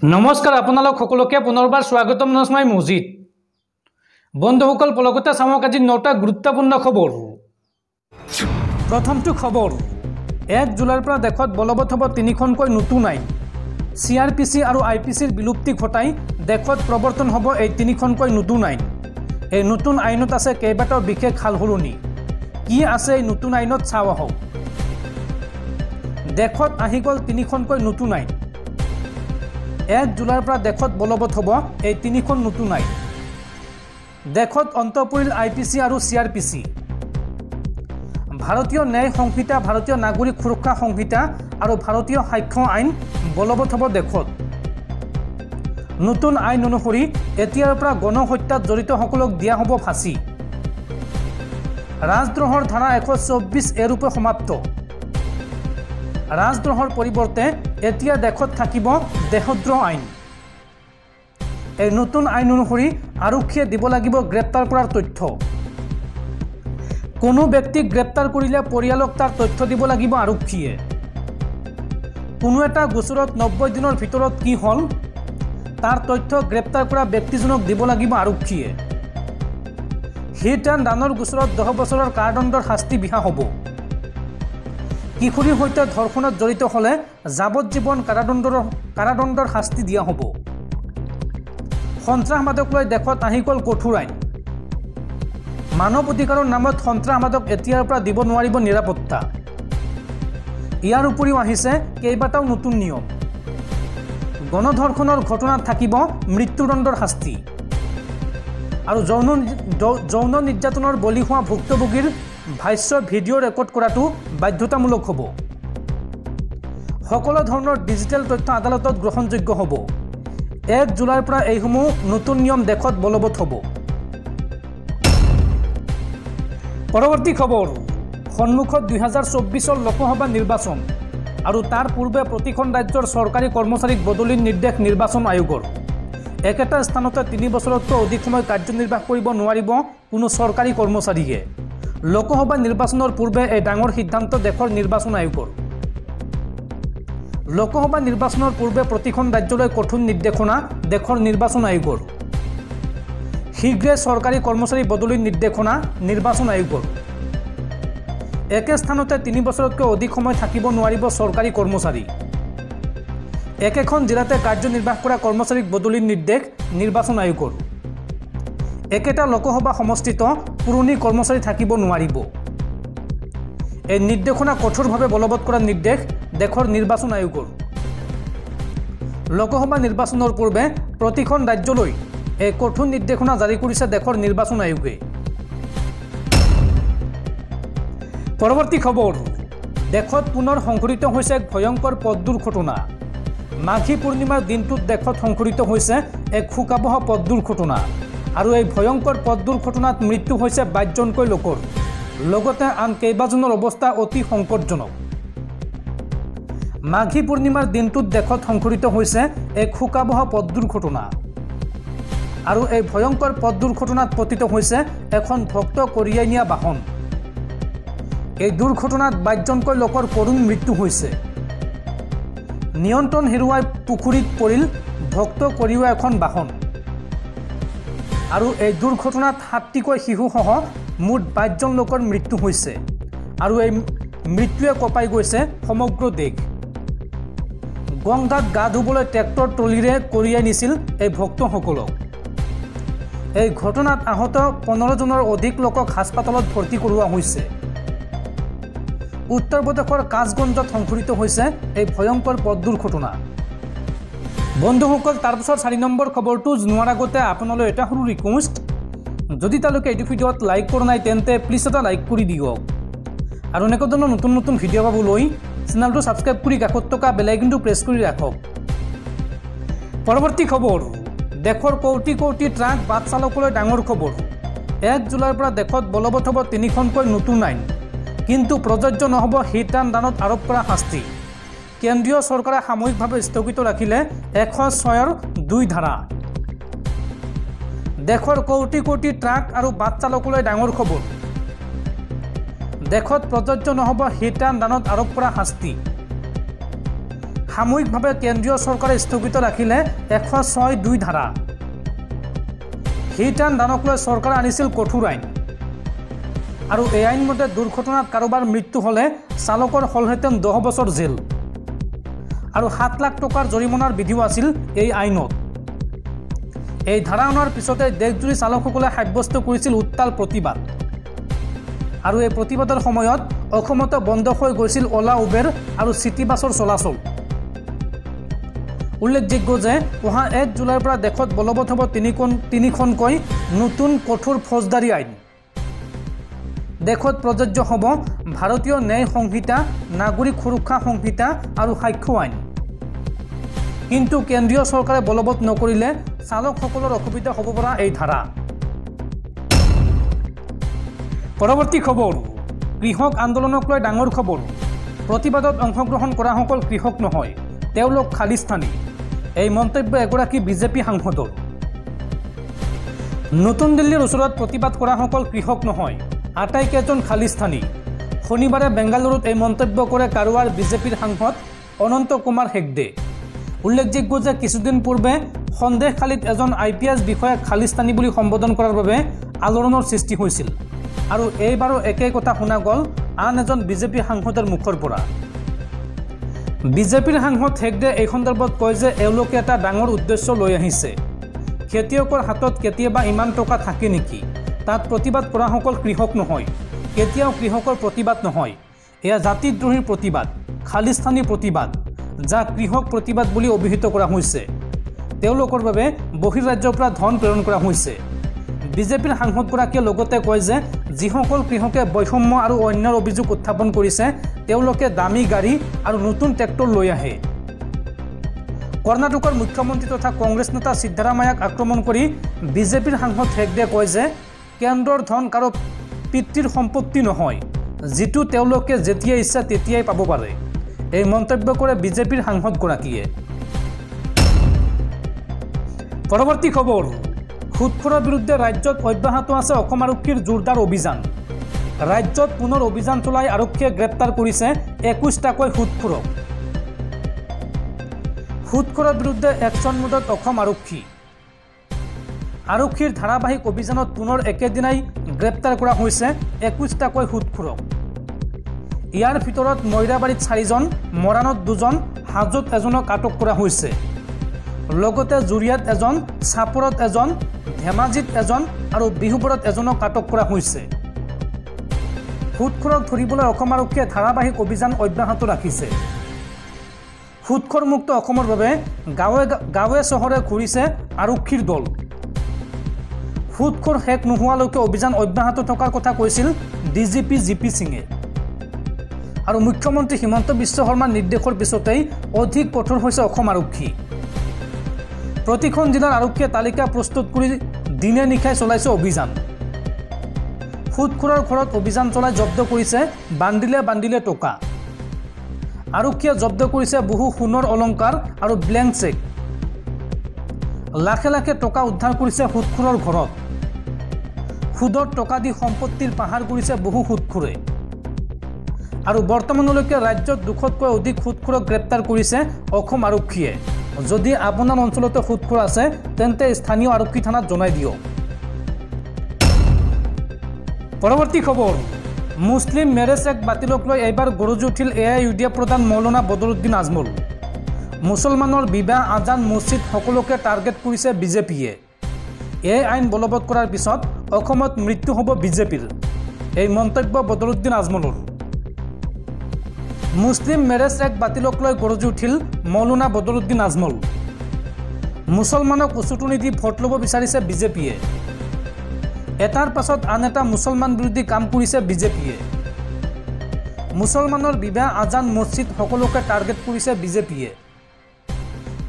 নমস্কাৰ আপোনালোক সকলোকে পুনৰবাৰ স্বাগতম জনাই মজিদ বন্ধুসকল পলকতে চামক আজি 9টা গুৰুত্বপূৰ্ণ খবৰ। প্ৰথমটো খবৰ 1 জুলাইৰ পৰা দেশত বলবৎ হ'ব 3খনকৈ নতুন আইন। CRPC আৰু IPCৰ বিলুপ্তি ঘটাই দেশত প্ৰৱৰ্তন হ'ব এই 3খনকৈ নতুন আইন। এই নতুন আইনত আছে কেইবাটাও বিশেষ সালসলনি। কি আছে এই নতুন আইনত চাওঁ আহক। দেশত আহি গ'ল 3খনকৈ নতুন আইন। 1 জুলাইৰ পৰা দেশত বলবৎ হ'ব এই 3খন নতুন আইন। দেশত অন্ত পৰিল IPC আৰু CRPC। ভাৰতীয় ন্যায় সংহিতা, ভাৰতীয় নাগৰিক সুৰক্ষা সংহিতা আৰু ভাৰতীয় সাক্ষ্য আইন বলবৎ হ'ব দেশত। নতুন আইন অনুসৰি এতিয়াৰ পৰা গণহত্যাত জড়িতসকলক দিয়া হ'ব ফাঁচী। ৰাজদ্ৰোহৰ ধাৰা 124 ৰূপে সমাপ্ত। ৰাজদ্ৰোহৰ পৰিৱৰ্তে এতিয়া দেশত থাকিব দেশদ্ৰোহ আইন। এই নতুন আইন অনুসৰি আৰক্ষীয়ে দিব লাগিব গ্ৰেপ্তাৰ কৰাৰ তথ্য। কোনো ব্যক্তিক গ্ৰেপ্তাৰ কৰিলে পৰিয়ালক তাৰ তথ্য দিব লাগিব আৰক্ষীয়ে। কোনো এটা গোচৰত 90 দিনৰ ভিতৰত কি হ'ল তাৰ তথ্য গ্ৰেপ্তাৰ কৰা ব্যক্তিজনক দিব লাগিব আৰক্ষীয়ে। হিট এণ্ড ৰানৰ গোচৰত 10 বছৰৰ কাৰাদণ্ডৰ শাস্তি বিহা হ'ব। কিশোৰীৰ সৈতে ধৰ্ষণত জড়িত হ'লে যাৱজ্জীৱন কাৰাদণ্ডৰ শাস্তি দিয়া হ'ব। সন্ত্ৰাসবাদক লৈ দেশত আহি গ'ল কঠোৰ আইন। মানৱ অধিকাৰৰ নামত সন্ত্ৰাসবাদক এতিয়াৰ পৰা দিব নোৱাৰিব নিৰাপত্তা। ইয়াৰ উপৰিও আহিছে কেইবাটাও নতুন নিয়ম। গণধৰ্ষণৰ ঘটনাত থাকিব মৃত্যুদণ্ডৰ শাস্তি। আৰু যৌন নিৰ্যাতনৰ বলি হোৱা ভুক্তভোগীৰ ভাষ্য ভিডিঅ' ৰেকৰ্ড কৰাটো বাধ্যতামূলক হ'ব। সকলো ধৰণৰ ডিজিটেল তথ্য আদালতত গ্ৰহণযোগ্য হ'ব। 1 জুলাইৰ পৰা এইসমূহ নতুন নিয়ম দেশত বলবৎ হ'ব। পৰৱৰ্তী খবৰ সন্মুখত 2024 লোকসভা নিৰ্বাচন আৰু তাৰ পূৰ্বে প্ৰতিখন ৰাজ্যৰ চৰকাৰী কৰ্মচাৰীক বদলিৰ নিৰ্দেশ নিৰ্বাচন আয়োগৰ। একেটা স্থানতে 3 বছৰতকৈ অধিক সময় কাৰ্যনিৰ্বাহ কৰিব নোৱাৰিব কোনো চৰকাৰী কৰ্মচাৰীয়ে। লোকসভা নিৰ্বাচনৰ পূৰ্বে এই ডাঙৰ সিদ্ধান্ত দেশৰ নিৰ্বাচন আয়োগৰ। লোকসভা নিৰ্বাচনৰ পূৰ্বে প্ৰতিখন ৰাজ্যলৈ কঠোৰ নিৰ্দেশনা দেশৰ নিৰ্বাচন আয়োগৰ। শীঘ্ৰে চৰকাৰী কৰ্মচাৰী বদলিৰ নিৰ্দেশনা নিৰ্বাচন আয়োগৰ। একে স্থানতে 3 বছৰতকৈ অধিক সময় থাকিব নোৱাৰিব চৰকাৰী কৰ্মচাৰী। একেখন জিলাতে কাৰ্যনিৰ্বাহ কৰা কৰ্মচাৰীক বদলিৰ নিৰ্দেশ নিৰ্বাচন আয়োগৰ। একেটা লোকসভা সমষ্টিত পুৰণি কৰ্মচাৰী থাকিব নোৱাৰিব। এই নিৰ্দেশনা কঠোৰভাৱে বলবৎ কৰাৰ নিৰ্দেশ দেশৰ নিৰ্বাচন আয়োগৰ। লোকসভা নিৰ্বাচনৰ পূৰ্বে প্ৰতিখন ৰাজ্যলৈ এই কঠোৰ নিৰ্দেশনা জাৰি কৰিছে দেশৰ নিৰ্বাচন আয়োগে। পৰৱৰ্তী খবৰ দেশত পুনৰ সংঘটিত হৈছে এক ভয়ংকৰ পথ দুৰ্ঘটনা। মাঘী পূৰ্ণিমাৰ দিনটোত দেশত সংঘটিত হৈছে এক শোকাবহ পথ দুৰ্ঘটনা আৰু এই ভয়ংকৰ পথ দুৰ্ঘটনাত মৃত্যু হৈছে 22 জনকৈ লোকৰ। লগতে আন কেইবাজনৰ অৱস্থা অতি সংকটজনক। মাঘী পূৰ্ণিমাৰ দিনটোত দেশত সংঘটিত হৈছে এক শোকাবহ পথ দুৰ্ঘটনা আৰু এই ভয়ংকৰ পথ দুৰ্ঘটনাত পতিত হৈছে এখন ভক্ত কঢ়িয়াই নিয়া বাহন। এই দুৰ্ঘটনাত 22 জনকৈ লোকৰ কৰুণ মৃত্যু হৈছে। নিয়ন্ত্ৰণ হেৰুৱাই পুখুৰীত পৰিল ভক্ত কঢ়িওৱা এখন বাহন আৰু এই দুৰ্ঘটনাত 7টিকৈ শিশুসহ মুঠ 22 জন লোকৰ মৃত্যু হৈছে আৰু এই মৃত্যুৱে কঁপাই গৈছে সমগ্ৰ দেশ। গংগাত গা ধুবলৈ ট্ৰেক্টৰ ট্ৰলীৰে কঢ়িয়াই নিছিল এই ভক্তসকলক। এই ঘটনাত আহত 15 জনৰ অধিক লোকক হাস্পতালত ভৰ্তি কৰোৱা হৈছে। উত্তৰ প্ৰদেশৰ কাছগঞ্জত সংঘটিত হৈছে এই ভয়ংকৰ পথ দুৰ্ঘটনা। বন্ধুসকল তাৰপিছত 4 নম্বৰ খবৰটো জনোৱাৰ আগতে আপোনালৈ এটা সৰু ৰিকুৱেষ্ট, যদি তেওঁলোকে এইটো ভিডিঅ'ত লাইক কৰা নাই তেন্তে প্লিজ এটা লাইক কৰি দিয়ক আৰু এনেকুৱা ধৰণৰ নতুন নতুন ভিডিঅ' পাবলৈ চেনেলটো ছাবস্ক্ৰাইব কৰি কাষত থকা বেল আইকনটো প্ৰেছ কৰি ৰাখক। পৰৱৰ্তী খবৰ দেশৰ কোটি কোটি ট্ৰাক বাছ চালকলৈ ডাঙৰ খবৰ। 1 জুলাইৰ পৰা দেশত বলবৎ হ'ব 3খনকৈ নতুন আইন, কিন্তু প্ৰযোজ্য নহ'ব হিট এণ্ড ৰানত আৰোপ কৰা শাস্তি। কেন্দ্ৰীয় চৰকাৰে সাময়িকভাৱে স্থগিত ৰাখিলে 106ৰ 2 ধাৰা। দেশৰ কোটি কোটি ট্ৰাক আৰু বাছ চালকলৈ ডাঙৰ খবৰ। দেশত প্ৰযোজ্য নহ'ব হিট এণ্ড ৰানত আৰোপ কৰা শাস্তি। সাময়িকভাৱে কেন্দ্ৰীয় চৰকাৰে স্থগিত ৰাখিলে 106(2) ধাৰা। হিট এণ্ড ৰানক লৈ চৰকাৰে আনিছিল কঠোৰ আইন আৰু এই আইন মতে দুৰ্ঘটনাত কাৰোবাৰ মৃত্যু হ'লে চালকৰ হ'লহেঁতেন 10 বছৰ জেল আৰু 7 লাখ টকাৰ জৰিমনাৰ বিধিও আছিল এই আইনত। এই ধাৰা অনাৰ পিছতে দেশজুৰি চালকসকলে সাব্যস্ত কৰিছিল উত্তাল প্ৰতিবাদ আৰু এই প্ৰতিবাদৰ সময়ত অসমতে বন্ধ হৈ গৈছিল অলা, উবেৰ আৰু চিটি বাছৰ চলাচল। উল্লেখযোগ্য যে অহা 1 জুলাইৰ পৰা দেশত বলবৎ হ'ব তিনিখনকৈ নতুন কঠোৰ ফৌজদাৰী আইন। দেশত প্ৰযোজ্য হ'ব ভাৰতীয় ন্যায় সংহিতা, নাগৰিক সুৰক্ষা সংহিতা আৰু সাক্ষ্য আইন। কিন্তু কেন্দ্ৰীয় চৰকাৰে বলবৎ নকৰিলে চালকসকলৰ অসুবিধা হ'ব পৰা এই ধাৰা। পৰৱৰ্তী খবৰ, কৃষক আন্দোলনক লৈ ডাঙৰ খবৰ। প্ৰতিবাদত অংশগ্ৰহণ কৰাসকল কৃষক নহয়, তেওঁলোক খালিস্তানী। এই মন্তব্য এগৰাকী বিজেপি সাংসদৰ। নতুন দিল্লীৰ ওচৰত প্ৰতিবাদ কৰাসকল কৃষক নহয়, আটাইকেইজন খালিস্তানী। শনিবাৰে বেংগালুৰুত এই মন্তব্য কৰে কাৰুৱাৰ বিজেপিৰ সাংসদ অনন্ত কুমাৰ হেগডে। উল্লেখযোগ্য যে কিছুদিন পূৰ্বে সন্দেহখালীত এজন IPS বিষয়াক খালিস্তানী বুলি সম্বোধন কৰাৰ বাবে আলোড়নৰ সৃষ্টি হৈছিল আৰু এইবাৰো একেই কথা শুনা গ'ল আন এজন বিজেপি সাংসদৰ মুখৰ পৰা। বিজেপিৰ সাংসদ হেগডে এই সন্দৰ্ভত কয় যে এওঁলোকে এটা ডাঙৰ উদ্দেশ্য লৈ আহিছে। খেতিয়কৰ হাতত কেতিয়াবা ইমান টকা থাকে নেকি? তাত প্ৰতিবাদ কৰাসকল কৃষক নহয়, কেতিয়াও কৃষকৰ প্ৰতিবাদ নহয়। এয়া জাতিদ্ৰোহীৰ প্ৰতিবাদ, খালিস্তানী প্ৰতিবাদ, যাক কৃষক প্ৰতিবাদ বুলি অভিহিত কৰা হৈছে। তেওঁলোকৰ বাবে বহিৰাজ্যৰ পৰা ধন প্ৰেৰণ কৰা হৈছে। বিজেপিৰ সাংসদগৰাকীয়ে লগতে কয় যে যিসকল কৃষকে বৈষম্য আৰু অন্যায়ৰ অভিযোগ উত্থাপন কৰিছে তেওঁলোকে দামী গাড়ী আৰু নতুন ট্ৰেক্টৰ লৈ আহে। কৰ্ণাটকৰ মুখ্যমন্ত্ৰী তথা কংগ্ৰেছ নেতা সিদ্ধাৰামায়াক আক্ৰমণ কৰি বিজেপিৰ সাংসদ হেগডে কয় যে কেন্দ্ৰৰ ধন কাৰো পিতৃৰ সম্পত্তি নহয়, যিটো তেওঁলোকে যেতিয়া ইচ্ছা তেতিয়াই পাব পাৰে। এই মন্তব্য কৰে বিজেপিৰ সাংসদগৰাকীয়ে। পৰৱৰ্তী খবৰ, সুদখোৰৰ বিৰুদ্ধে ৰাজ্যত অব্যাহত আছে অসম আৰক্ষীৰ জোৰদাৰ অভিযান। ৰাজ্যত পুনৰ অভিযান চলাই আৰক্ষীয়ে গ্ৰেপ্তাৰ কৰিছে 21টাকৈ সুদখোৰক। সুদখোৰৰ বিৰুদ্ধে একশ্যন মোডত অসম আৰক্ষী। আৰক্ষীৰ ধাৰাবাহিক অভিযানত পুনৰ একেদিনাই গ্ৰেপ্তাৰ কৰা হৈছে 21টাকৈ সুদখোৰক। ইয়াৰ ভিতৰত মইৰাবাৰীত 4জন, মৰাণত 2জন, হাজোত এজনক আটক কৰা হৈছে। লগতে জুৰিয়াত এজন, চাপৰত এজন, ধেমাজিত এজন আৰু বিহুপুৰত এজনক আটক কৰা হৈছে। সুদখোৰক ধৰিবলৈ অসম আৰক্ষীয়ে ধাৰাবাহিক অভিযান অব্যাহত ৰাখিছে। সুদখোৰমুক্ত অসমৰ বাবে গাঁৱে চহৰে ঘূৰিছে আৰক্ষীৰ দল। সুদখোৰ শেষ নোহোৱালৈকে অভিযান অব্যাহত থকাৰ কথা কৈছিল DGP GP সিঙে। আৰু মুখ্যমন্ত্ৰী হিমন্ত বিশ্ব শৰ্মাৰ নিৰ্দেশৰ পিছতেই অধিক কঠোৰ হৈছে অসম আৰক্ষী। প্ৰতিখন জিলাৰ আৰক্ষীয়ে তালিকা প্ৰস্তুত কৰি দিনে নিশাই চলাইছে অভিযান। সুদখোৰৰ ঘৰত অভিযান চলাই জব্দ কৰিছে বান্দিলে বান্দিলে টকা। আৰক্ষীয়ে জব্দ কৰিছে বহু সোণৰ অলংকাৰ আৰু ব্লেংক চেক। লাখে লাখে টকা উদ্ধাৰ কৰিছে সুদখোৰৰ ঘৰত। সুদত টকা দি সম্পত্তিৰ পাহাৰ কৰিছে বহু সুদখোৰে। আৰু বৰ্তমানলৈকে ৰাজ্যত 200তকৈ অধিক সুদখোৰক গ্ৰেপ্তাৰ কৰিছে অসম আৰক্ষীয়ে। যদি আপোনাৰ অঞ্চলতে সুদখোৰ আছে তেন্তে স্থানীয় আৰক্ষী থানাত জনাই দিয়ক। পৰৱৰ্তী খবৰ, মুছলিম মেৰেজ এক্ট বাতিলক লৈ এইবাৰ গৰজি উঠিল AIUDF প্ৰধান মৌলানা বদৰুদ্দিন আজমল। মুছলমানৰ বিবাহ, আজান, মছজিদ সকলোকে টাৰ্গেট কৰিছে বিজেপিয়ে। এই আইন বলবৎ কৰাৰ পিছত অসমত মৃত্যু হ'ব বিজেপিৰ। এই মন্তব্য বদৰুদ্দিন আজমলৰ। মুছলিম মেৰেজ এক্ট বাতিলক লৈ গৰজি উঠিল মৌলানা বদৰুদ্দিন আজমল। মুছলমানক উচুটনি দি ভোট ল'ব বিচাৰিছে বিজেপিয়ে। এটাৰ পাছত আন এটা মুছলমান বিৰোধী কাম কৰিছে বিজেপিয়ে। মুছলমানৰ বিবাহ, আজান, মছজিদ সকলোকে টাৰ্গেট কৰিছে বিজেপিয়ে।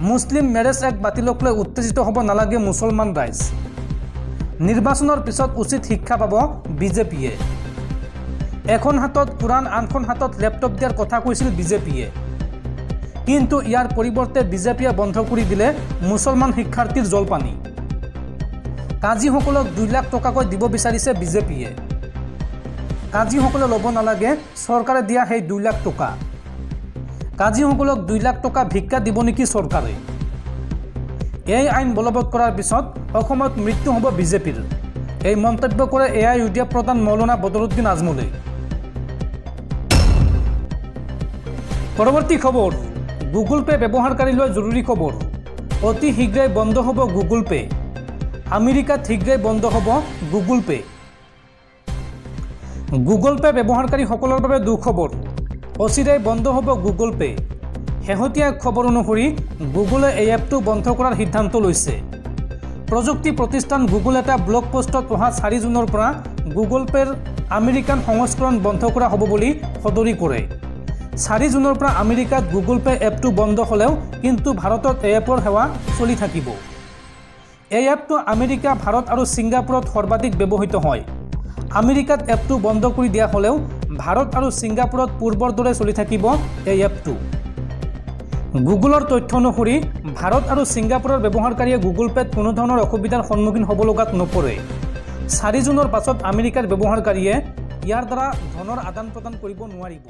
মুছলিম মেৰেজ এক্ট বাতিলক লৈ উত্তেজিত হ'ব নালাগে মুছলমান ৰাইজ। নিৰ্বাচনৰ পিছত উচিত শিক্ষা পাব বিজেপিয়ে। এখন হাতত কোৰাণ, আনখন হাতত লেপটপ দিয়াৰ কথা কৈছিল বিজেপিয়ে। কিন্তু ইয়াৰ পৰিৱৰ্তে বিজেপিয়ে বন্ধ কৰি দিলে মুছলমান শিক্ষাৰ্থীৰ জলপানী। কাজীসকলক 2 লাখ টকাকৈ দিব বিচাৰিছে বিজেপিয়ে। কাজীসকলে ল'ব নালাগে চৰকাৰে দিয়া সেই 2 লাখ টকা। কাজীসকলক 2 লাখ টকা ভিক্ষা দিব নেকি চৰকাৰে? এই আইন বলবৎ কৰাৰ পিছত অসমত মৃত্যু হ'ব বিজেপিৰ। এই মন্তব্য কৰে AIUDF প্ৰধান মৌলানা বদৰুদ্দিন আজমলে। পৰৱৰ্তী খবৰ, গুগল পে ব্যৱহাৰকাৰীলৈ জৰুৰী খবৰ। অতি শীঘ্ৰেই বন্ধ হ'ব গুগল পে। আমেৰিকাত শীঘ্ৰেই বন্ধ হ'ব গুগল পে। গুগল পে ব্যৱহাৰকাৰীসকলৰ বাবে দুখবৰ। অচিৰেই বন্ধ হ'ব গুগল পে। শেহতীয়া খবৰ অনুসৰি গুগলে এই এপটো বন্ধ কৰাৰ সিদ্ধান্ত লৈছে। প্ৰযুক্তি প্ৰতিষ্ঠান গুগল এটা ব্লগ পোষ্টত অহা 4 জুনৰ পৰা গুগল পেৰ আমেৰিকান সংস্কৰণ বন্ধ কৰা হ'ব বুলি সদৰি কৰে। 4 জুনৰ পৰা আমেৰিকাত গুগল পে এপটো বন্ধ হ'লেও কিন্তু ভাৰতত এই এপৰ সেৱা চলি থাকিব। এই এপটো আমেৰিকা, ভাৰত আৰু ছিংগাপুৰত সৰ্বাধিক ব্যৱহৃত হয়। আমেৰিকাত এপটো বন্ধ কৰি দিয়া হ'লেও ভাৰত আৰু ছিংগাপুৰত পূৰ্বৰ দৰে চলি থাকিব এই এপটো। গুগলৰ তথ্য অনুসৰি ভাৰত আৰু ছিংগাপুৰৰ ব্যৱহাৰকাৰীয়ে গুগল পেত কোনো ধৰণৰ অসুবিধাৰ সন্মুখীন হ'ব লগাত নপৰে। 4 জুনৰ পাছত আমেৰিকাৰ ব্যৱহাৰকাৰীয়ে ইয়াৰ দ্বাৰা ধনৰ আদান প্ৰদান কৰিব নোৱাৰিব।